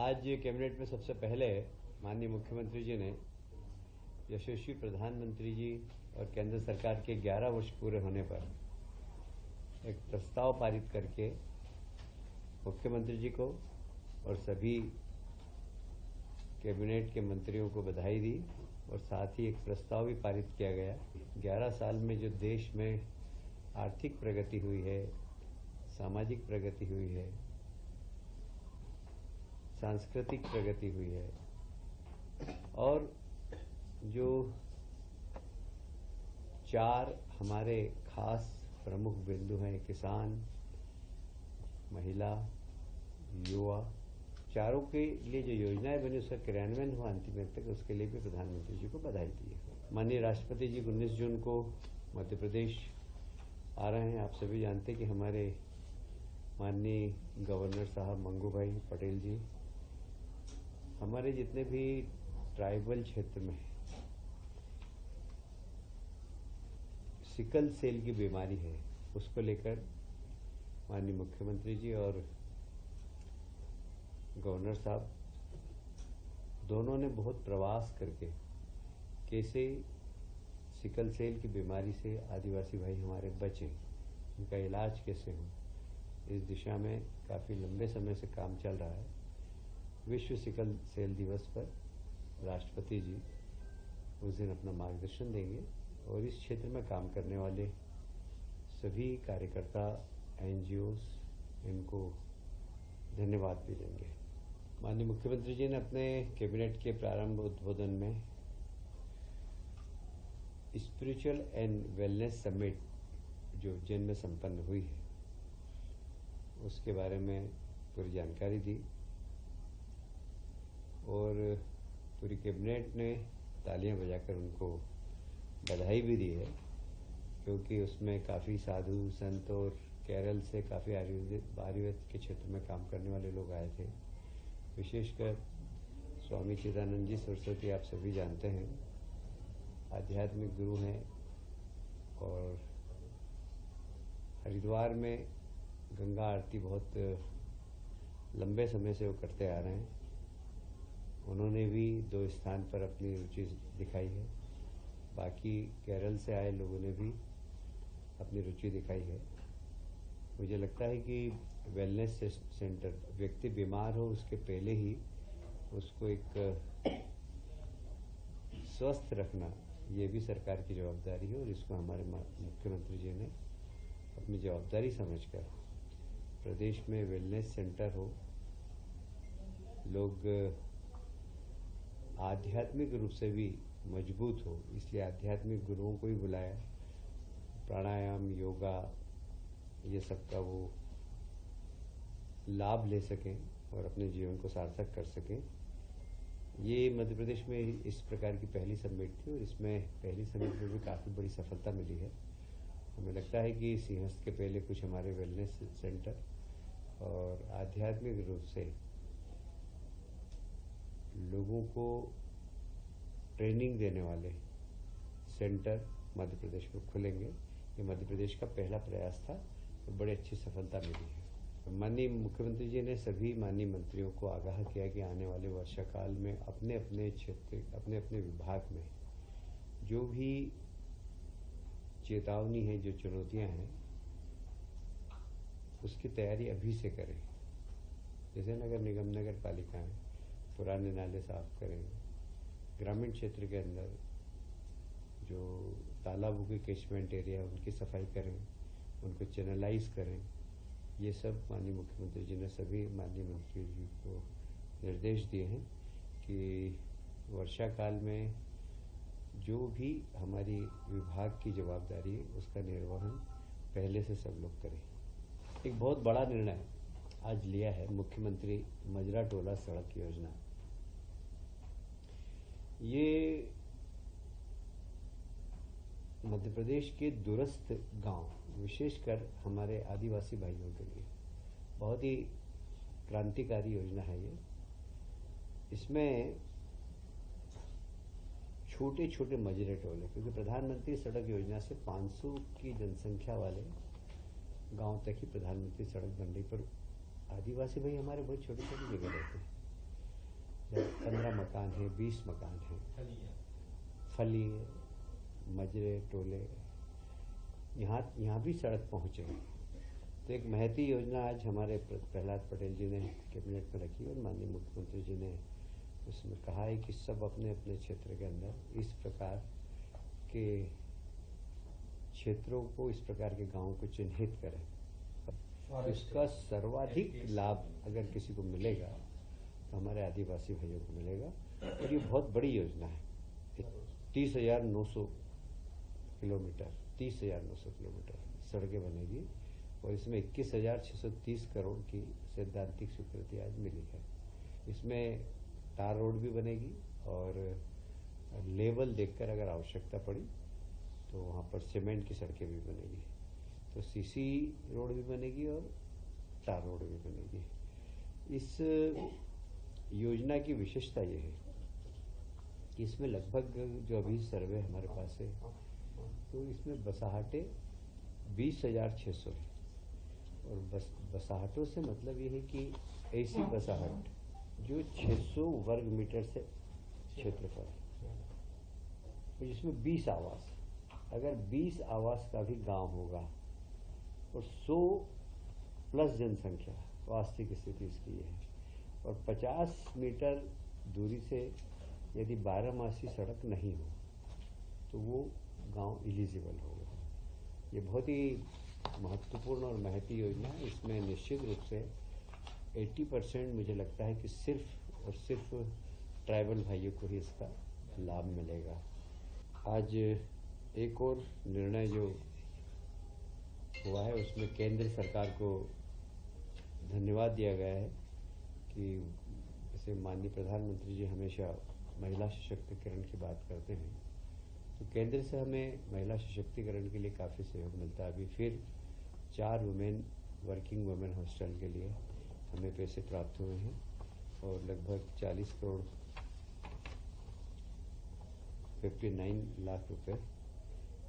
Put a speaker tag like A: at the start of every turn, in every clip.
A: आज कैबिनेट में सबसे पहले माननीय मुख्यमंत्री जी ने यशस्वी प्रधानमंत्री जी और केंद्र सरकार के 11 वर्ष पूरे होने पर एक प्रस्ताव पारित करके मुख्यमंत्री जी को और सभी कैबिनेट के मंत्रियों को बधाई दी और साथ ही एक प्रस्ताव भी पारित किया गया। 11 साल में जो देश में आर्थिक प्रगति हुई है, सामाजिक प्रगति हुई है, सांस्कृतिक प्रगति हुई है और जो 4 हमारे खास प्रमुख बिंदु हैं, किसान, महिला, युवा, चारों के लिए जो योजनाएं बनी उसका क्रियान्वयन हुआ अंतिम तक, उसके लिए भी प्रधानमंत्री जी को बधाई दी है। माननीय राष्ट्रपति जी 19 जून को मध्य प्रदेश आ रहे हैं। आप सभी जानते हैं कि हमारे माननीय गवर्नर साहब मंगू भाई पटेल जी हमारे जितने भी ट्राइबल क्षेत्र में सिकल सेल की बीमारी है उसको लेकर माननीय मुख्यमंत्री जी और गवर्नर साहब दोनों ने बहुत प्रवास करके कैसे सिकल सेल की बीमारी से आदिवासी भाई हमारे बचें, उनका इलाज कैसे हो, इस दिशा में काफ़ी लंबे समय से काम चल रहा है। विश्व सिकल सेल दिवस पर राष्ट्रपति जी उस दिन अपना मार्गदर्शन देंगे और इस क्षेत्र में काम करने वाले सभी कार्यकर्ता, एनजीओस, इनको धन्यवाद भी देंगे। माननीय मुख्यमंत्री जी ने अपने कैबिनेट के प्रारंभ उद्बोधन में स्पिरिचुअल एंड वेलनेस समिट जो उज्जैन में संपन्न हुई है उसके बारे में पूरी जानकारी दी और पूरी कैबिनेट ने तालियां बजाकर उनको बधाई भी दी है, क्योंकि उसमें काफ़ी साधु संत और केरल से काफ़ी आयुर्वेद के क्षेत्र में काम करने वाले लोग आए थे। विशेषकर स्वामी चिदानंद जी सरस्वती, आप सभी जानते हैं, आध्यात्मिक गुरु हैं और हरिद्वार में गंगा आरती बहुत लंबे समय से वो करते आ रहे हैं। उन्होंने भी 2 स्थान पर अपनी रुचि दिखाई है। बाकी केरल से आए लोगों ने भी अपनी रुचि दिखाई है। मुझे लगता है कि वेलनेस सेंटर, व्यक्ति बीमार हो उसके पहले ही उसको एक स्वस्थ रखना, ये भी सरकार की जवाबदारी है और इसको हमारे मुख्यमंत्री जी ने अपनी जवाबदारी समझकर प्रदेश में वेलनेस सेंटर हो, लोग आध्यात्मिक रूप से भी मजबूत हो, इसलिए आध्यात्मिक गुरुओं को ही बुलाया। प्राणायाम, योगा, ये सब का वो लाभ ले सकें और अपने जीवन को सार्थक कर सकें। ये मध्य प्रदेश में इस प्रकार की पहली समिट थी और इसमें पहली समिट में भी काफ़ी बड़ी सफलता मिली है। हमें लगता है कि सिंहस्थ के पहले कुछ हमारे वेलनेस सेंटर और आध्यात्मिक रूप से लोगों को ट्रेनिंग देने वाले सेंटर मध्य प्रदेश में खुलेंगे। ये मध्य प्रदेश का पहला प्रयास था तो बड़ी अच्छी सफलता मिली है। माननीय मुख्यमंत्री जी ने सभी माननीय मंत्रियों को आगाह किया कि आने वाले वर्षाकाल में अपने अपने क्षेत्र, अपने अपने विभाग में जो भी चेतावनी है, जो चुनौतियां हैं, उसकी तैयारी अभी से करें। जैसे नगर निगम, नगर पालिकाएं पुराने नाले साफ करें, ग्रामीण क्षेत्र के अंदर जो तालाबों के कैचमेंट एरिया उनकी सफाई करें, उनको चैनलाइज करें। ये सब माननीय मुख्यमंत्री जी ने सभी माननीय मंत्री जी को निर्देश दिए हैं कि वर्षा काल में जो भी हमारी विभाग की जवाबदारी है उसका निर्वहन पहले से सब लोग करें। एक बहुत बड़ा निर्णय आज लिया है मुख्यमंत्री मजरा टोला सड़क योजना। ये मध्य प्रदेश के दूरस्थ गांव, विशेषकर हमारे आदिवासी भाइयों के लिए बहुत ही क्रांतिकारी योजना है ये। इसमें छोटे छोटे मजरे टोले, क्योंकि प्रधानमंत्री सड़क योजना से 500 की जनसंख्या वाले गांव तक ही प्रधानमंत्री सड़क बन रही, पर आदिवासी भाई हमारे बहुत छोटी छोटी जगह रहते हैं। या 15 मकान हैं, 20 मकान हैं, फली मजरे टोले, यहाँ भी सड़क पहुँचे। तो एक महती योजना आज हमारे प्रहलाद पटेल जी ने कैबिनेट में रखी और माननीय मुख्यमंत्री जी ने उसमें कहा है कि सब अपने अपने क्षेत्र के अंदर इस प्रकार के क्षेत्रों को, इस प्रकार के गांवों को चिन्हित करें। तो इसका सर्वाधिक लाभ अगर किसी को मिलेगा तो हमारे आदिवासी भाइयों को मिलेगा। और ये बहुत बड़ी योजना है। 30,900 किलोमीटर 30,900 किलोमीटर सड़कें बनेगी और इसमें 21,630 करोड़ की सैद्धांतिक स्वीकृति आज मिली है। इसमें तार रोड भी बनेगी और लेवल देखकर अगर आवश्यकता पड़ी तो वहाँ पर सीमेंट की सड़कें भी बनेगी। तो सीसी रोड भी बनेगी और तार रोड भी बनेगी। इस योजना की विशेषता ये है कि इसमें लगभग जो अभी सर्वे हमारे पास है तो इसमें बसाहटें 20,600 है। और बसाहटों से मतलब ये है कि ऐसी बसाहट जो 600 वर्ग मीटर से क्षेत्रफल है, तो जिसमें 20 आवास, अगर 20 आवास का भी गांव होगा और 100 प्लस जनसंख्या, वास्तविक स्थिति इसकी है, और 50 मीटर दूरी से यदि 12मासी सड़क नहीं हो तो वो गांव एलिजिबल होगा। ये बहुत ही महत्वपूर्ण और महती योजना है। इसमें निश्चित रूप से 80% मुझे लगता है कि सिर्फ और सिर्फ ट्राइबल भाइयों को ही इसका लाभ मिलेगा। आज एक और निर्णय जो हुआ है उसमें केंद्र सरकार को धन्यवाद दिया गया है कि जैसे माननीय प्रधानमंत्री जी हमेशा महिला सशक्तिकरण की बात करते हैं, तो केंद्र से हमें महिला सशक्तिकरण के लिए काफ़ी सहयोग मिलता है। अभी फिर 4 वर्किंग वुमेन हॉस्टल के लिए हमें पैसे प्राप्त हुए हैं और लगभग 40 करोड़ 59 लाख रुपए।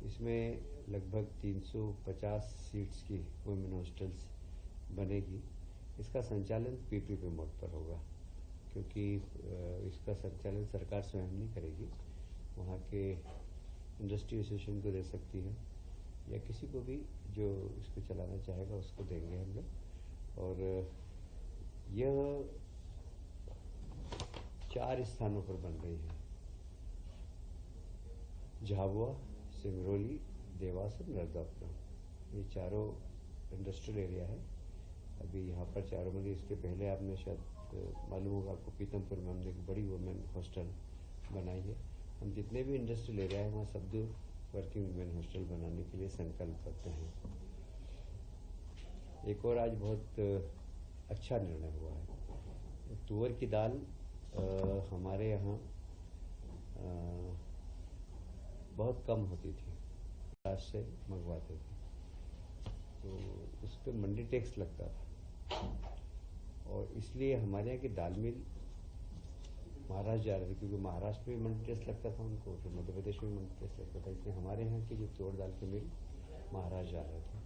A: इसमें लगभग 350 सीट्स की वुमेन हॉस्टल्स बनेगी। इसका संचालन पीपीपी मोड पर होगा, क्योंकि इसका संचालन सरकार स्वयं नहीं करेगी, वहाँ के इंडस्ट्री एसोसिएशन को दे सकती है या किसी को भी जो इसको चलाना चाहेगा उसको देंगे हम लोग। और यह 4 स्थानों पर बन रही है, झाबुआ, सिंगरौली, देवास और नर्मदापुरम। ये चारों इंडस्ट्रियल एरिया है। अभी यहाँ पर चारों में, इसके पहले आपने शायद मालूम होगा आपको, पीतमपुर में हमने एक बड़ी वुमेन हॉस्टल बनाई है। हम जितने भी इंडस्ट्रियल एरिया है वहाँ सब वर्किंग वुमेन हॉस्टल बनाने के लिए संकल्प करते हैं। एक और आज बहुत अच्छा निर्णय हुआ है। तुअर की दाल हमारे यहाँ बहुत कम होती थी, महाराष्ट्र से मंगवाते थे, तो उस पर मंडी टैक्स लगता था और इसलिए हमारे यहाँ की दाल मिल महाराष्ट्र जा रहे थे, क्योंकि महाराष्ट्र में मंडी टैक्स लगता था उनको, फिर मध्य प्रदेश में मंडी टैक्स लगता था, इसलिए हमारे यहाँ की जो तुअर दाल की मिल महाराष्ट्र जा रहे थे।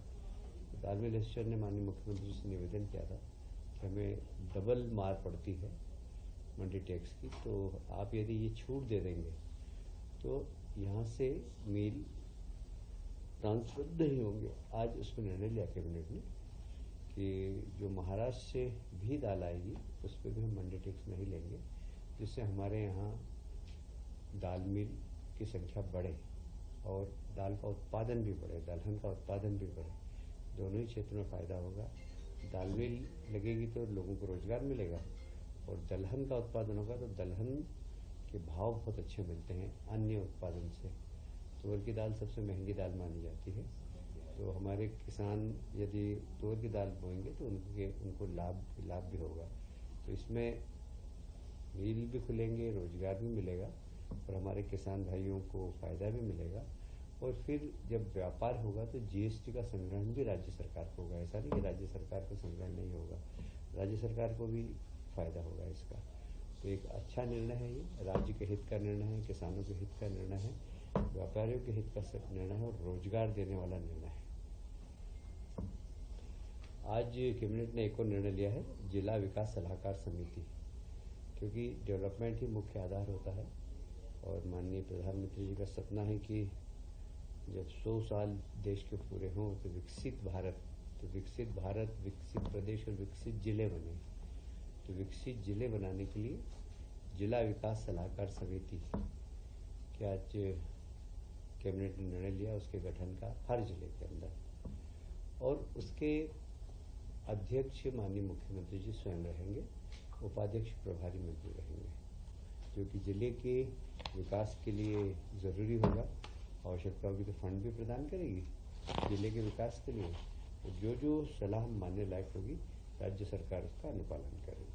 A: तो दाल मिल एसोसिएशन ने माननीय मुख्यमंत्री से निवेदन किया था कि हमें डबल मार पड़ती है मंडी टैक्स की, तो आप यदि ये छूट दे देंगे तो यहाँ से मिल ट्रांसफर नहीं होंगे। आज उसमें निर्णय लिया कैबिनेट ने कि जो महाराष्ट्र से भी दाल आएगी उस पर भी हम मंडी टैक्स नहीं लेंगे, जिससे हमारे यहाँ दाल मिल की संख्या बढ़े और दाल का उत्पादन भी बढ़े, दलहन का उत्पादन भी बढ़े। दोनों ही क्षेत्रों में फ़ायदा होगा। दाल मिल लगेगी तो लोगों को रोजगार मिलेगा और दलहन का उत्पादन होगा तो दलहन के भाव बहुत अच्छे मिलते हैं अन्य उत्पादन से। तुअर की दाल सबसे महंगी दाल मानी जाती है, तो हमारे किसान यदि तुअर की दाल बोएंगे तो उनको लाभ भी होगा। तो इसमें मिल भी खुलेंगे, रोजगार भी मिलेगा और हमारे किसान भाइयों को फ़ायदा भी मिलेगा। और फिर जब व्यापार होगा तो जीएसटी का संग्रहण भी राज्य सरकार को होगा। ऐसा नहीं कि राज्य सरकार को संग्रहण नहीं होगा, राज्य सरकार को भी फ़ायदा होगा इसका। तो एक अच्छा निर्णय है, ये राज्य के हित का निर्णय है, किसानों के हित का निर्णय है, व्यापारियों के हित का निर्णय है और रोजगार देने वाला निर्णय है। आज कैबिनेट ने एक और निर्णय लिया है, जिला विकास सलाहकार समिति क्योंकि डेवलपमेंट ही मुख्य आधार होता है। और माननीय प्रधानमंत्री जी का सपना है कि जब 100 साल देश के पूरे हों तो विकसित भारत, विकसित प्रदेश और विकसित जिले बने। तो विकसित जिले बनाने के लिए जिला विकास सलाहकार समिति के आज कैबिनेट ने निर्णय लिया उसके गठन का हर जिले के अंदर, और उसके अध्यक्ष माननीय मुख्यमंत्री जी स्वयं रहेंगे, उपाध्यक्ष प्रभारी मंत्री रहेंगे, क्योंकि जिले के विकास के लिए ज़रूरी होगा। आवश्यकता होगी तो फंड भी प्रदान करेगी जिले के विकास के लिए। तो जो जो सलाह मानने लायक होगी राज्य सरकार उसका अनुपालन करेगी।